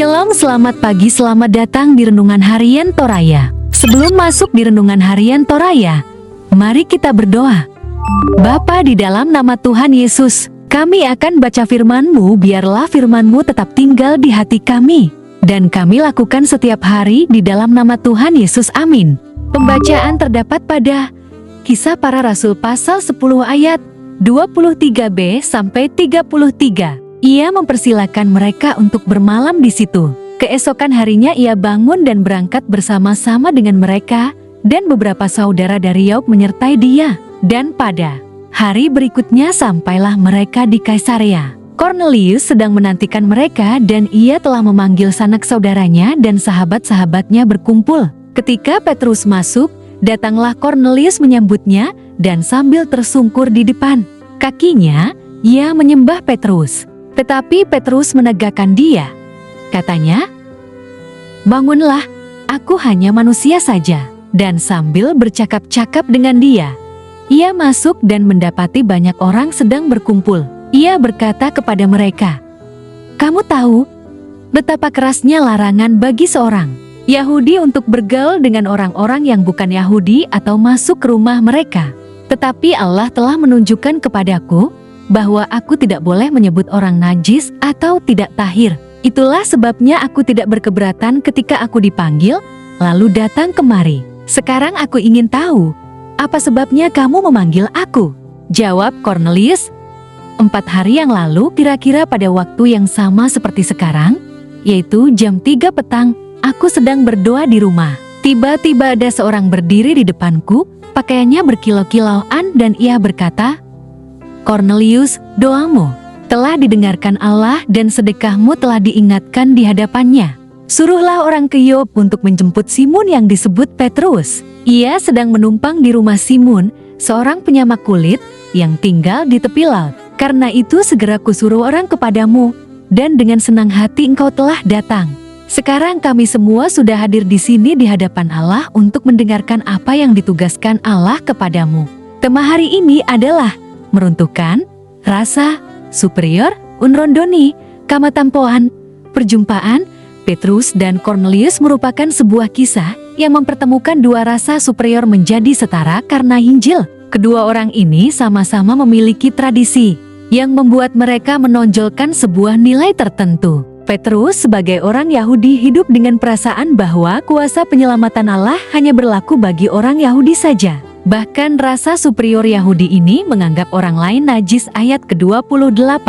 Shalom, selamat pagi, selamat datang di Renungan Harian Toraya. Sebelum masuk di Renungan Harian Toraya, mari kita berdoa. Bapa di dalam nama Tuhan Yesus, kami akan baca firman-Mu, biarlah firman-Mu tetap tinggal di hati kami. Dan kami lakukan setiap hari di dalam nama Tuhan Yesus, amin. Pembacaan terdapat pada Kisah Para Rasul pasal 10 ayat 23b sampai 33. Ia mempersilakan mereka untuk bermalam di situ. Keesokan harinya ia bangun dan berangkat bersama-sama dengan mereka, dan beberapa saudara dari Yakub menyertai dia. Dan pada hari berikutnya sampailah mereka di Kaisarea. Kornelius sedang menantikan mereka dan ia telah memanggil sanak saudaranya dan sahabat-sahabatnya berkumpul. Ketika Petrus masuk, datanglah Kornelius menyambutnya dan sambil tersungkur di depan kakinya, ia menyembah Petrus. Tetapi Petrus menegakkan dia. Katanya, "Bangunlah, aku hanya manusia saja." Dan sambil bercakap-cakap dengan dia, ia masuk dan mendapati banyak orang sedang berkumpul. Ia berkata kepada mereka, "Kamu tahu betapa kerasnya larangan bagi seorang Yahudi untuk bergaul dengan orang-orang yang bukan Yahudi atau masuk ke rumah mereka. Tetapi Allah telah menunjukkan kepadaku bahwa aku tidak boleh menyebut orang najis atau tidak tahir. Itulah sebabnya aku tidak berkeberatan ketika aku dipanggil, lalu datang kemari. Sekarang aku ingin tahu, apa sebabnya kamu memanggil aku?" Jawab Kornelius, 4 hari yang lalu kira-kira pada waktu yang sama seperti sekarang, yaitu jam 3 petang, aku sedang berdoa di rumah. Tiba-tiba ada seorang berdiri di depanku, pakaiannya berkilau-kilauan dan ia berkata, "Kornelius, doamu telah didengarkan Allah dan sedekahmu telah diingatkan di hadapannya. Suruhlah orang ke Yope untuk menjemput Simon yang disebut Petrus. Ia sedang menumpang di rumah Simon, seorang penyamak kulit yang tinggal di tepi laut. Karena itu segera kusuruh orang kepadamu, dan dengan senang hati engkau telah datang. Sekarang kami semua sudah hadir di sini di hadapan Allah untuk mendengarkan apa yang ditugaskan Allah kepadamu. Tema hari ini adalah meruntuhkan rasa superior, unrondoni, kamatampoan, perjumpaan. Petrus dan Kornelius merupakan sebuah kisah yang mempertemukan dua rasa superior menjadi setara karena Injil. Kedua orang ini sama-sama memiliki tradisi yang membuat mereka menonjolkan sebuah nilai tertentu. Petrus sebagai orang Yahudi hidup dengan perasaan bahwa kuasa penyelamatan Allah hanya berlaku bagi orang Yahudi saja. Bahkan rasa superior Yahudi ini menganggap orang lain najis ayat ke-28.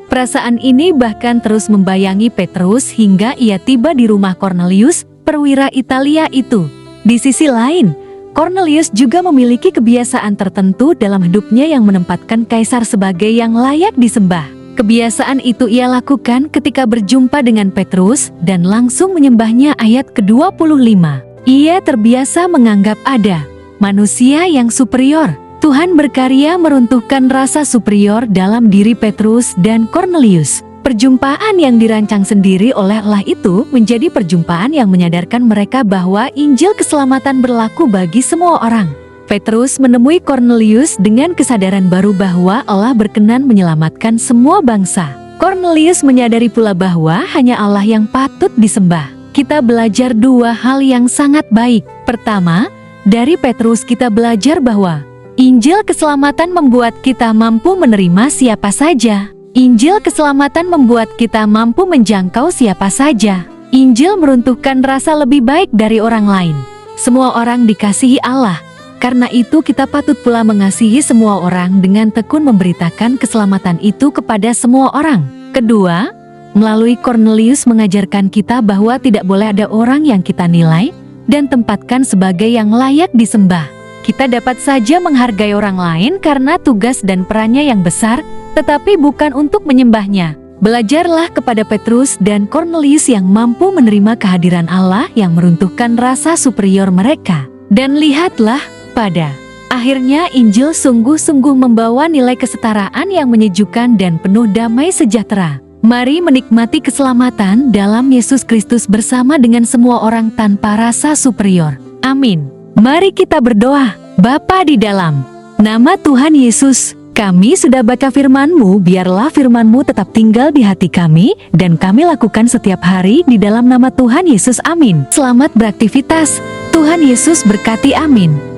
Perasaan ini bahkan terus membayangi Petrus hingga ia tiba di rumah Kornelius, perwira Italia itu. Di sisi lain, Kornelius juga memiliki kebiasaan tertentu dalam hidupnya yang menempatkan kaisar sebagai yang layak disembah. Kebiasaan itu ia lakukan ketika berjumpa dengan Petrus dan langsung menyembahnya ayat ke-25. Ia terbiasa menganggap ada manusia yang superior. Tuhan berkarya meruntuhkan rasa superior dalam diri Petrus dan Kornelius. Perjumpaan yang dirancang sendiri oleh Allah itu menjadi perjumpaan yang menyadarkan mereka bahwa Injil keselamatan berlaku bagi semua orang. Petrus menemui Kornelius dengan kesadaran baru bahwa Allah berkenan menyelamatkan semua bangsa. Kornelius menyadari pula bahwa hanya Allah yang patut disembah. Kita belajar dua hal yang sangat baik. Pertama, dari Petrus kita belajar bahwa Injil keselamatan membuat kita mampu menerima siapa saja. Injil keselamatan membuat kita mampu menjangkau siapa saja. Injil meruntuhkan rasa lebih baik dari orang lain. Semua orang dikasihi Allah. Karena itu kita patut pula mengasihi semua orang dengan tekun memberitakan keselamatan itu kepada semua orang. Kedua, melalui Kornelius mengajarkan kita bahwa tidak boleh ada orang yang kita nilai dan tempatkan sebagai yang layak disembah. Kita dapat saja menghargai orang lain karena tugas dan perannya yang besar, tetapi bukan untuk menyembahnya. Belajarlah kepada Petrus dan Kornelius yang mampu menerima kehadiran Allah yang meruntuhkan rasa superior mereka. Dan lihatlah, pada akhirnya Injil sungguh-sungguh membawa nilai kesetaraan yang menyejukkan dan penuh damai sejahtera. Mari menikmati keselamatan dalam Yesus Kristus bersama dengan semua orang tanpa rasa superior. Amin. Mari kita berdoa. Bapa di dalam nama Tuhan Yesus, Kami sudah baca firman-Mu, biarlah firman-Mu tetap tinggal di hati kami, dan kami lakukan setiap hari di dalam nama Tuhan Yesus. Amin. Selamat beraktivitas. Tuhan Yesus berkati. Amin.